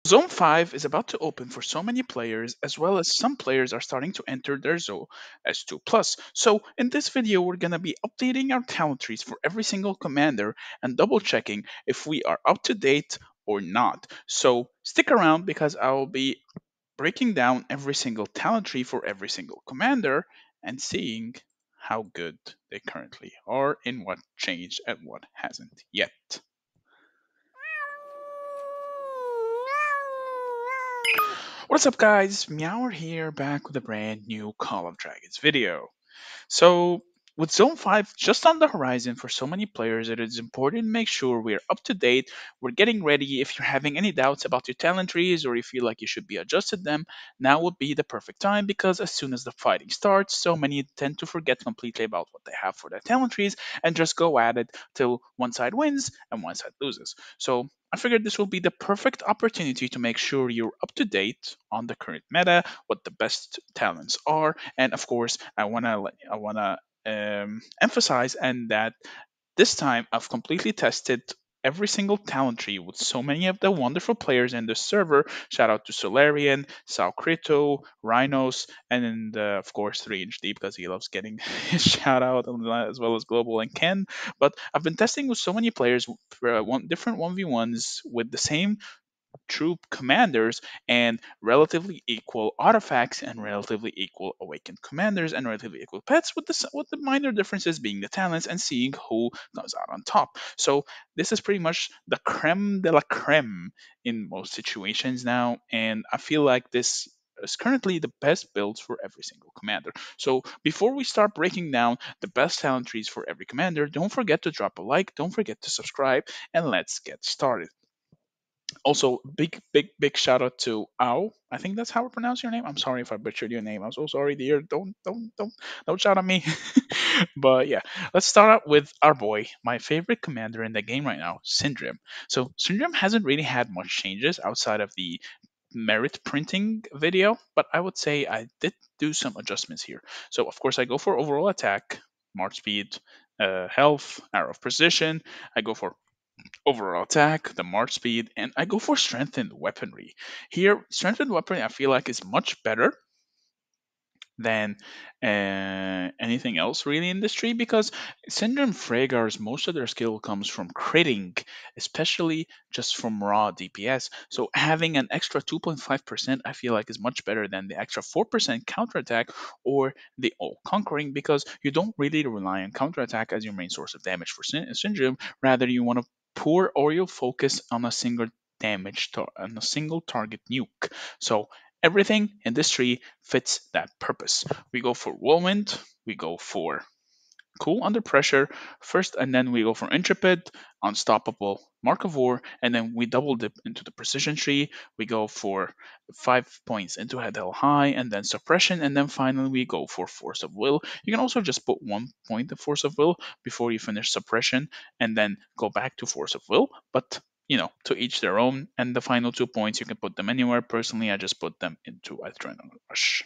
Zone 5 is about to open for so many players, as well as some players are starting to enter their zone as 2 plus. So in this video we're gonna be updating our talent trees for every single commander and double checking if we are up to date or not. So stick around because I will be breaking down every single talent tree for every single commander and seeing how good they currently are in what changed and what hasn't yet. What's up guys, MEOWER here back with a brand new Call of Dragons video. So, with Zone 5 just on the horizon for so many players, it is important to make sure we're up to date, we're getting ready. If you're having any doubts about your talent trees or you feel like you should be adjusted them, now would be the perfect time because as soon as the fighting starts, so many tend to forget completely about what they have for their talent trees and just go at it till one side wins and one side loses. So, I figured this will be the perfect opportunity to make sure you're up to date on the current meta, what the best talents are, and of course, I wanna emphasize and that this time I've completely tested every single talent tree with so many of the wonderful players in the server. Shout out to Solarian, Salcrito, Rhinos, and then of course 3-inch deep because he loves getting his shout out as well as Global and Ken. But I've been testing with so many players for different 1v1s with the same troop commanders and relatively equal artifacts and relatively equal awakened commanders and relatively equal pets with the minor differences being the talents and seeing who comes out on top. So this is pretty much the creme de la creme in most situations now, and I feel like this is currently the best builds for every single commander. So before we start breaking down the best talent trees for every commander, don't forget to drop a like, don't forget to subscribe, and let's get started. Also, big shout out to Ao. I think that's how I pronounce your name. I'm sorry if I butchered your name. I'm so sorry, dear. Don't shout at me. But yeah, let's start out with our boy, my favorite commander in the game right now, Syndrion. So Syndrion hasn't really had much changes outside of the merit printing video, but I would say I did do some adjustments here. So of course I go for overall attack, march speed, health, arrow of precision. I go for overall attack, the march speed, and I go for strengthened weaponry. Here, strengthened weaponry I feel like is much better than anything else really in this tree because Syndrome Ffraegar's most of their skill comes from critting, especially just from raw DPS. So having an extra 2.5% I feel like is much better than the extra 4% counterattack or the all conquering because you don't really rely on counterattack as your main source of damage for Syndrome. Rather, you want to pour or you focus on a single on a single target nuke. So everything in this tree fits that purpose. We go for whirlwind, we go for cool under pressure first, and then we go for intrepid, unstoppable, mark of war, and then we double dip into the precision tree. We go for 5 points into head hell high, and then suppression, and then finally we go for force of will. You can also just put 1 point of force of will before you finish suppression, and then go back to force of will. But to each their own. And the final 2 points, you can put them anywhere. Personally, I just put them into Adrenaline Rush.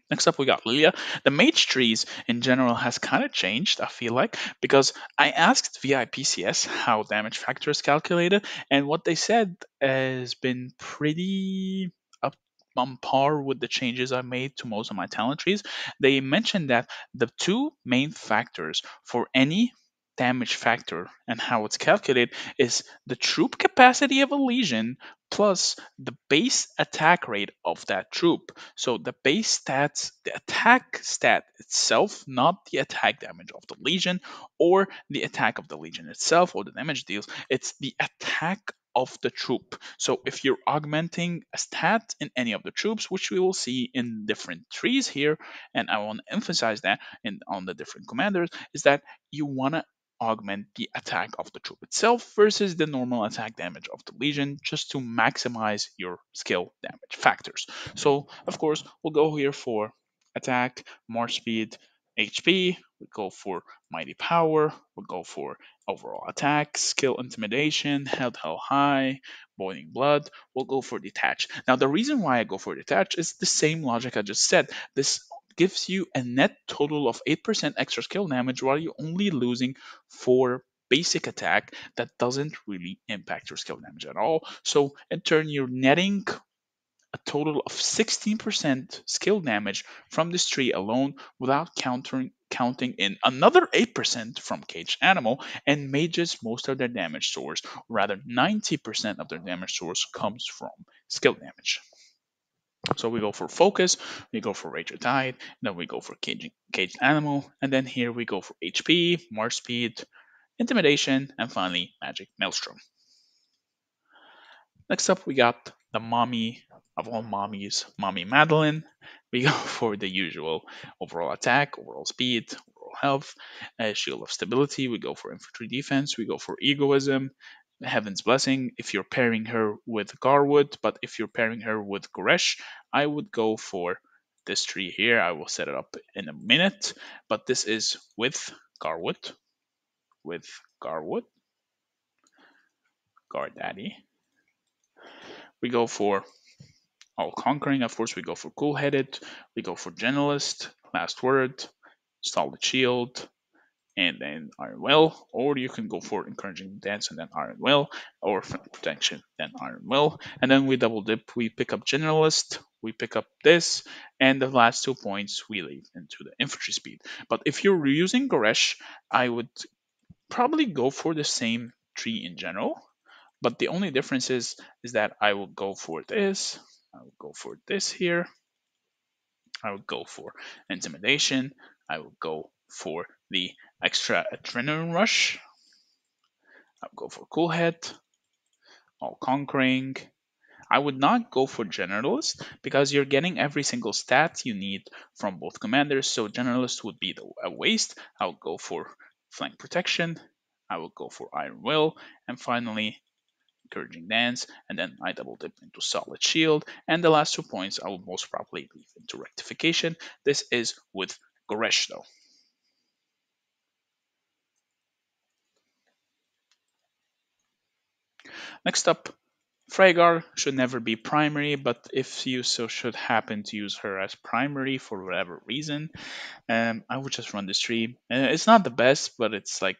Next up, we got Liliya. The mage trees in general has kind of changed, I feel like, because I asked VIPCS how damage factor is calculated, and what they said has been pretty up on par with the changes I made to most of my talent trees. They mentioned that the two main factors for any damage factor and how it's calculated is the troop capacity of a legion plus the base attack rate of that troop. So the base stats, the attack stat itself, not the attack damage of the legion or the attack of the legion itself or the damage deals, it's the attack of the troop. So if you're augmenting a stat in any of the troops, which we will see in different trees here, and I want to emphasize that on the different commanders, is that you want to augment the attack of the troop itself versus the normal attack damage of the legion just to maximize your skill damage factors. So of course we'll go here for attack, march speed, HP, we go for mighty power, we'll go for overall attack, skill intimidation, held hell high, boiling blood, we'll go for detach. Now the reason why I go for detach is the same logic I just said. This gives you a net total of 8% extra skill damage while you're only losing 4 basic attack that doesn't really impact your skill damage at all. So in turn, you're netting a total of 16% skill damage from this tree alone without counting in another 8% from caged animal, and mages most of their damage source, or rather 90% of their damage source comes from skill damage. So we go for focus, we go for rage or tide, then we go for caged animal, and then here we go for HP, march speed, intimidation, and finally magic maelstrom. Next up, we got the mommy of all mommies, Mommy Madeline. We go for the usual overall attack, overall speed, overall health, shield of stability. We go for infantry defense. We go for egoism, Heaven's Blessing if you're pairing her with Garwood, but if you're pairing her with Goresh, I would go for this tree here. I will set it up in a minute, but this is with Garwood, with Garwood, Gardaddy. We go for all conquering, of course, we go for cool headed, we go for generalist, last word, solid shield, and then iron will, or you can go for encouraging dance and then iron will, or protection then iron will, and then we double dip, we pick up generalist, we pick up this, and the last 2 points we leave into the infantry speed. But if you're using Goresh, I would probably go for the same tree in general, but the only difference is that I will go for this, I will go for this here, I will go for intimidation, I will go for the extra adrenaline rush, I'll go for cool head, all conquering. I would not go for generalist because you're getting every single stat you need from both commanders, so generalist would be a waste. I'll go for flank protection, I will go for iron will, and finally encouraging dance, and then I double dip into solid shield, and the last 2 points I will most probably leave into rectification. This is with Goresh though. Next up, Ffraegar should never be primary, but if you so should happen to use her as primary for whatever reason, I would just run this tree. It's not the best, but it's like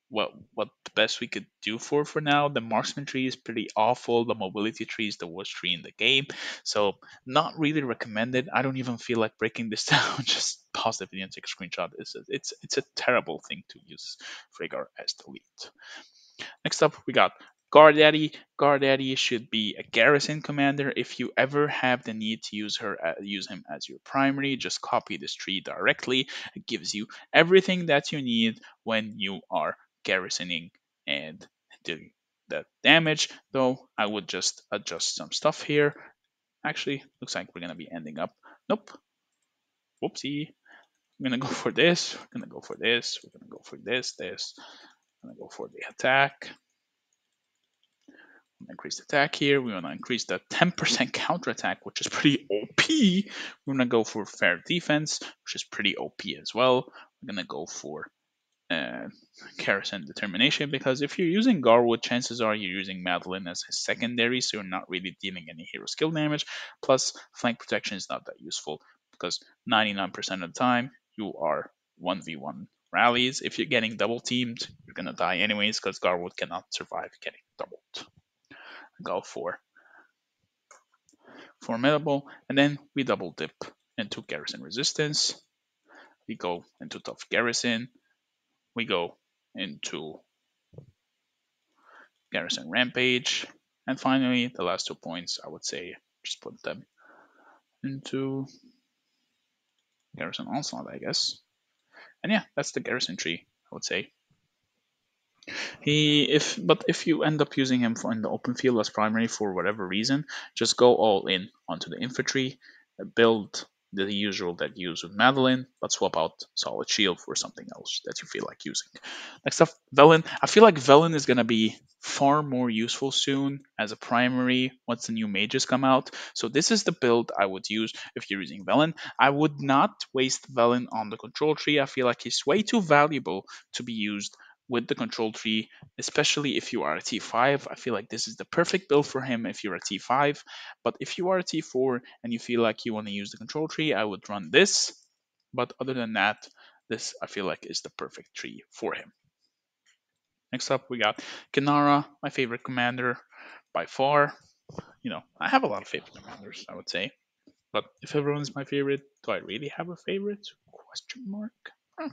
what the best we could do for now. The marksman tree is pretty awful. The mobility tree is the worst tree in the game, so not really recommended. I don't even feel like breaking this down. Just pause the video and take a screenshot. It's a terrible thing to use Ffraegar as the lead. Next up, we got Gardaddy. Gardaddy should be a garrison commander. If you ever have the need to use him as your primary, just copy this tree directly. It gives you everything that you need when you are garrisoning and doing the damage. Though I would just adjust some stuff here. Actually, looks like we're gonna be ending up. Nope. Whoopsie. I'm gonna go for this. We're gonna go for this. We're gonna go for this. I'm gonna go for the attack. Increase the attack here. We want to increase the 10% counter attack, which is pretty OP. We're going to go for fair defense, which is pretty OP as well. We're going to go for uh, Garrison determination, because if you're using Garwood, chances are you're using Madeline as a secondary, so you're not really dealing any hero skill damage. Plus, flank protection is not that useful because 99% of the time you are 1v1 rallies. If you're getting double teamed, you're going to die anyways because Garwood cannot survive getting doubled. Go for formidable, and then we double dip into garrison resistance. We go into tough garrison. We go into garrison rampage, and finally the last 2 points I would say just put them into garrison onslaught, I guess. And yeah, that's the garrison tree, I would say. If you end up using him in the open field as primary for whatever reason, just go all in onto the infantry, build the usual that you use with Madeline, but swap out solid shield for something else that you feel like using. Next up, Velyn. I feel like Velyn is gonna be far more useful soon as a primary once the new mages come out. So this is the build I would use if you're using Velyn. I would not waste Velyn on the control tree. I feel like he's way too valuable to be used with the control tree, especially if you are a T5. I feel like this is the perfect build for him if you're a T5. But if you are a T4 and you feel like you want to use the control tree, I would run this. But other than that, this I feel like is the perfect tree for him. Next up, we got Kinnara, my favorite commander by far. I have a lot of favorite commanders, I would say. But if everyone's my favorite, do I really have a favorite? Question mark. Huh.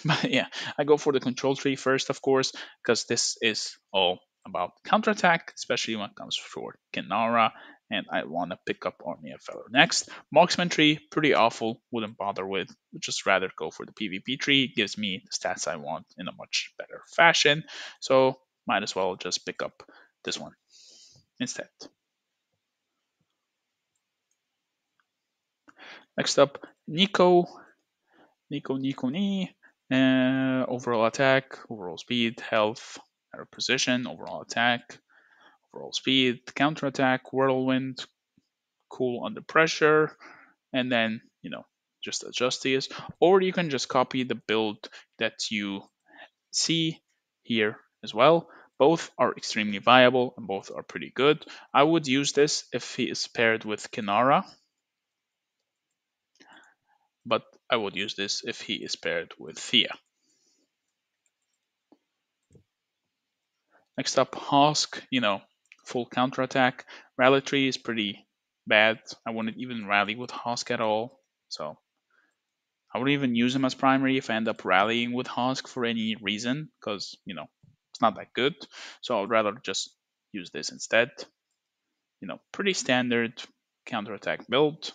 But yeah, I go for the control tree first, of course, because this is all about counterattack, especially when it comes for Kinnara, and I want to pick up Army of Valor next. Marksman tree, pretty awful, wouldn't bother with, would just rather go for the PvP tree, gives me the stats I want in a much better fashion, so might as well just pick up this one instead. Next up, Nico. Nico, Ni. Overall attack, overall speed, health, better position, overall attack, overall speed, counter attack, whirlwind, cool under pressure, and then, just adjust these. Or you can just copy the build that you see here as well. Both are extremely viable and both are pretty good. I would use this if he is paired with Kinnara, but I would use this if he is paired with Theia. Next up, Hosk, full counterattack. Rally tree is pretty bad. I wouldn't even rally with Hosk at all. So I wouldn't even use him as primary if I end up rallying with Hosk for any reason, because, it's not that good. So I'd rather just use this instead. Pretty standard counterattack build.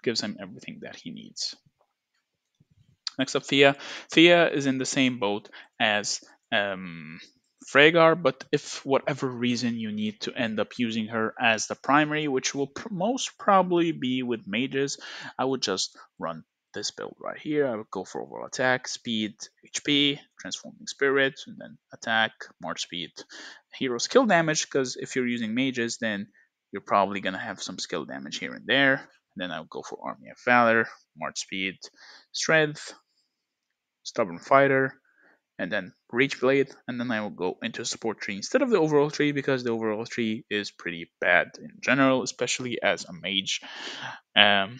Gives him everything that he needs. Next up, Theia. Theia is in the same boat as Ffraegar, but if whatever reason you need to end up using her as the primary, which will most probably be with mages, I would just run this build right here. I would go for overall attack, speed, HP, transforming spirit, and then attack, march speed, hero skill damage, because if you're using mages, then you're probably going to have some skill damage here and there. And then I would go for Army of Valor, march speed, strength, stubborn fighter, and then reach blade, and then I will go into support tree instead of the overall tree because the overall tree is pretty bad in general, especially as a mage. Um,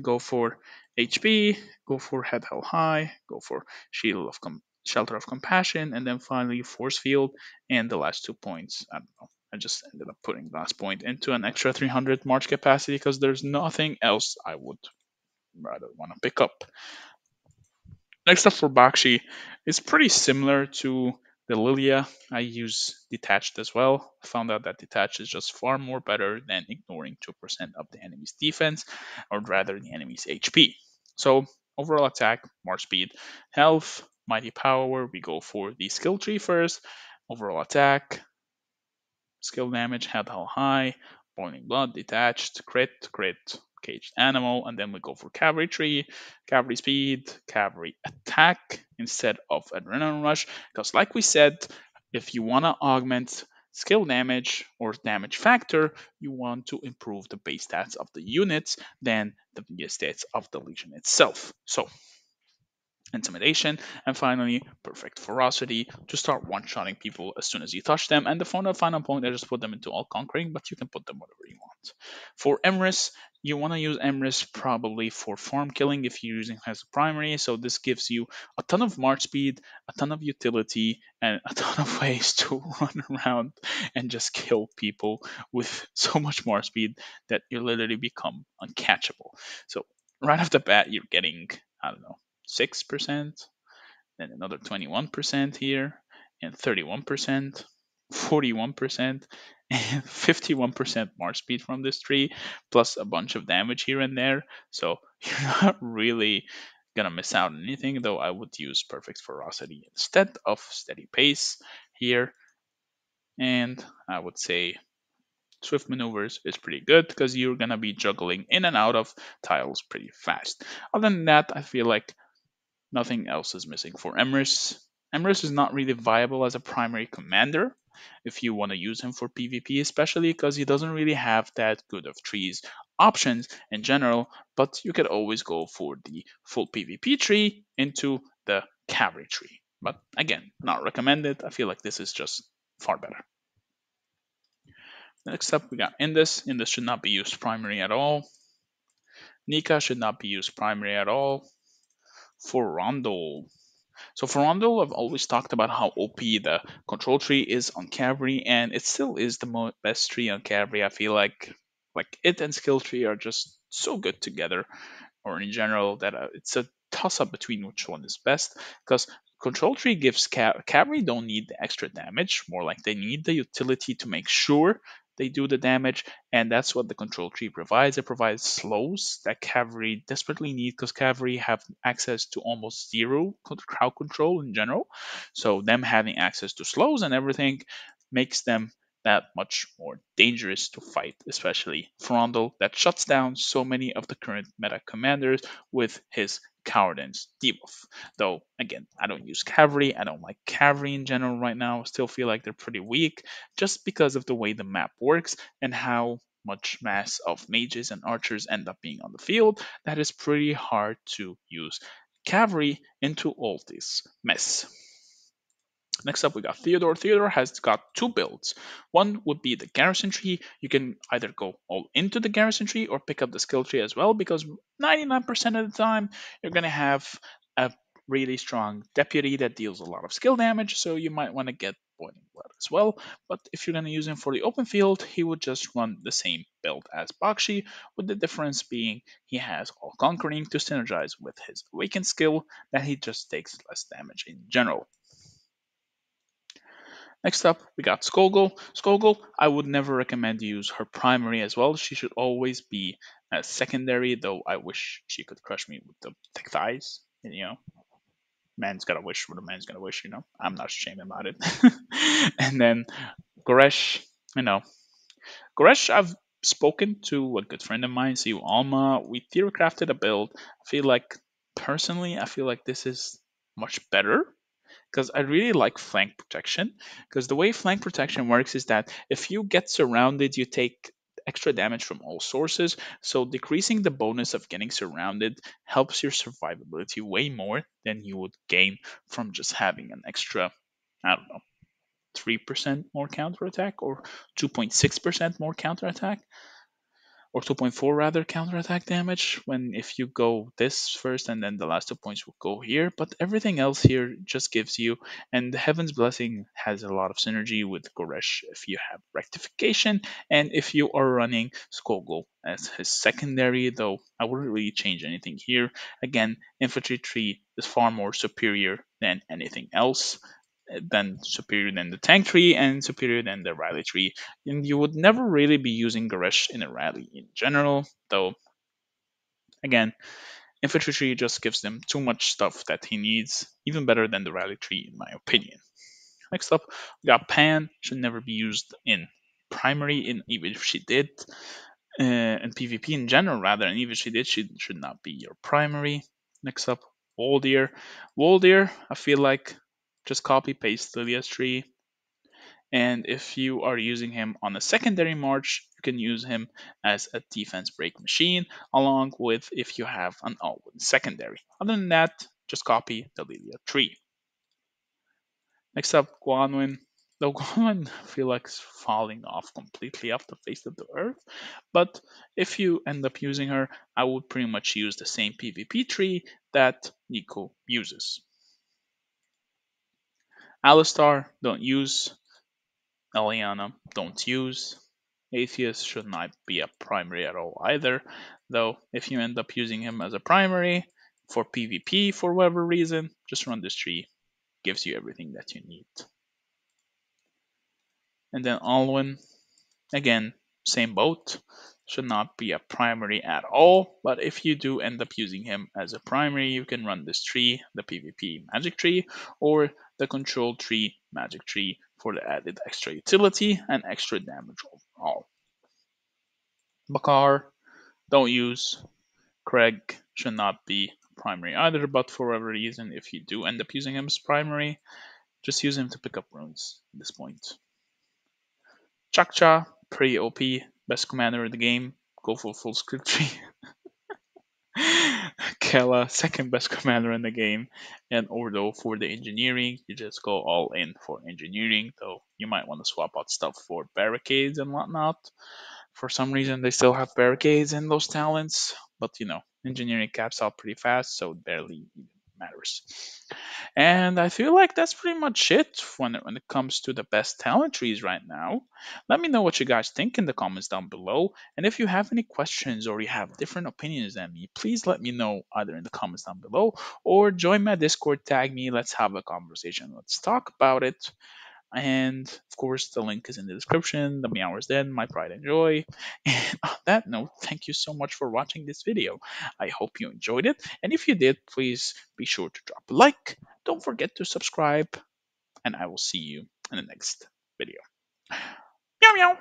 go for HP, go for head held high, go for shelter of compassion, and then finally force field. And the last 2 points, I don't know. I just ended up putting the last point into an extra 300 march capacity because there's nothing else I would rather want to pick up. Next up for Bakshi, it's pretty similar to the Liliya. I use detached as well. I found out that detached is just far more better than ignoring 2% of the enemy's defense, or rather the enemy's HP. So overall attack, more speed, health, mighty power. We go for the skill tree first. Overall attack, skill damage, head held high, boiling blood, detached, crit, caged animal, and then we go for cavalry tree, cavalry speed, cavalry attack instead of adrenaline rush. Because, like we said, if you want to augment skill damage or damage factor, you want to improve the base stats of the units than the base stats of the legion itself. So intimidation, and finally perfect ferocity to start one-shotting people as soon as you touch them. And the final point, I just put them into all conquering, but you can put them whatever you want. For Emrys, you want to use Emrys probably for farm killing if you're using as a primary. So this gives you a ton of march speed, a ton of utility, and a ton of ways to run around and just kill people with so much more speed that you literally become uncatchable. So right off the bat, you're getting, I don't know, 6%, then another 21% here, and 31%, 41%, and 51% march speed from this tree, plus a bunch of damage here and there. So you're not really gonna miss out on anything, though I would use perfect ferocity instead of steady pace here. And I would say swift maneuvers is pretty good because you're gonna be juggling in and out of tiles pretty fast. Other than that, I feel like nothing else is missing for Emrys. Emrys is not really viable as a primary commander if you want to use him for PvP, especially because he doesn't really have that good of trees options in general, but you could always go for the full PvP tree into the cavalry tree. But again, not recommended. I feel like this is just far better. Next up, we got Indus. Indus should not be used primary at all. Nika should not be used primary at all. Forondil. So Forondil, I've always talked about how OP the control tree is on cavalry, and it still is the best tree on cavalry. I feel like it and skill tree are just so good together, or in general, that it's a toss up between which one is best. Because control tree gives cavalry don't need the extra damage, more like they need the utility to make sure they do the damage, and that's what the control tree provides. It provides slows that cavalry desperately need because cavalry have access to almost zero crowd control in general. So them having access to slows and everything makes them that much more dangerous to fight, especially Frondel that shuts down so many of the current meta commanders with his cowardice debuff. Though again, I don't use cavalry. I don't like cavalry in general right now. I still feel like they're pretty weak just because of the way the map works and how much mass of mages and archers end up being on the field. That is pretty hard to use cavalry into all this mess. Next up, we got Theodore. Theodore has got two builds. One would be the garrison tree. You can either go all into the garrison tree or pick up the skill tree as well, because 99% of the time you're going to have a really strong deputy that deals a lot of skill damage, so you might want to get Boiling Blood as well. But if you're going to use him for the open field, he would just run the same build as Bakshi, with the difference being he has All Conquering to synergize with his Awakened skill, that he just takes less damage in general. Next up, we got Skogul. Skogul, I would never recommend you use her primary as well. She should always be a secondary, though I wish she could crush me with the thick thighs. Man's got a wish what a man's gonna wish. I'm not ashamed about it. And then Goresh, you know, Goresh, I've spoken to a good friend of mine, Siu Alma. We theory crafted a build. I feel like this is much better because I really like flank protection. Because the way flank protection works is that if you get surrounded, you take extra damage from all sources. So decreasing the bonus of getting surrounded helps your survivability way more than you would gain from just having an extra, I don't know, 3% more counterattack or 2.6% more counterattack or 2.4 rather counterattack damage when if you go this first and then the last 2 points will go here, but everything else here just gives you, and the Heaven's Blessing has a lot of synergy with Goresh if you have rectification and if you are running Skogul as his secondary, though I wouldn't really change anything here. Again, infantry tree is far more superior than anything else, than superior than the tank tree and superior than the rally tree. And you would never really be using Goresh in a rally in general, though again, infantry tree just gives them too much stuff that he needs, even better than the rally tree in my opinion. Next up, we got Pan, should never be used in primary, in even if she did. In PvP in general, rather, and even if she did, she should not be your primary. Next up, Waldir. Waldir, I feel like just copy paste Liliya's tree, and if you are using him on a secondary march, you can use him as a defense break machine, along with if you have an Alwyn secondary. Other than that, just copy the Liliya tree. Next up, Guanwin. Though Guanwin I feel like is falling off completely off the face of the earth, but if you end up using her, I would pretty much use the same PvP tree that Nico uses. Alistar, don't use. Eliana, don't use. Atheist should not be a primary at all either, though if you end up using him as a primary for PvP for whatever reason, just run this tree. Gives you everything that you need. And then Alwyn, again, same boat. Should not be a primary at all, but if you do end up using him as a primary, you can run this tree, the PvP magic tree, or the control tree magic tree for the added extra utility and extra damage overall. Bakar, don't use. Craig should not be primary either, but for whatever reason, if you do end up using him as primary, just use him to pick up runes at this point. Chakcha, pretty OP, best commander in the game. Go for full script tree. Kella, second best commander in the game. And Ordo for the engineering. You just go all in for engineering, though you might want to swap out stuff for barricades and whatnot. For some reason, they still have barricades in those talents, but engineering caps out pretty fast, so it barely even matters. And I feel like that's pretty much it when it comes to the best talent trees right now. Let me know what you guys think in the comments down below. And if you have any questions or you have different opinions than me, please let me know either in the comments down below or join my Discord, tag me, let's have a conversation, let's talk about it. And of course, the link is in the description. The MEOWER's Den, my pride and joy. And on that note, thank you so much for watching this video. I hope you enjoyed it. And if you did, please be sure to drop a like. Don't forget to subscribe. And I will see you in the next video. Meow meow.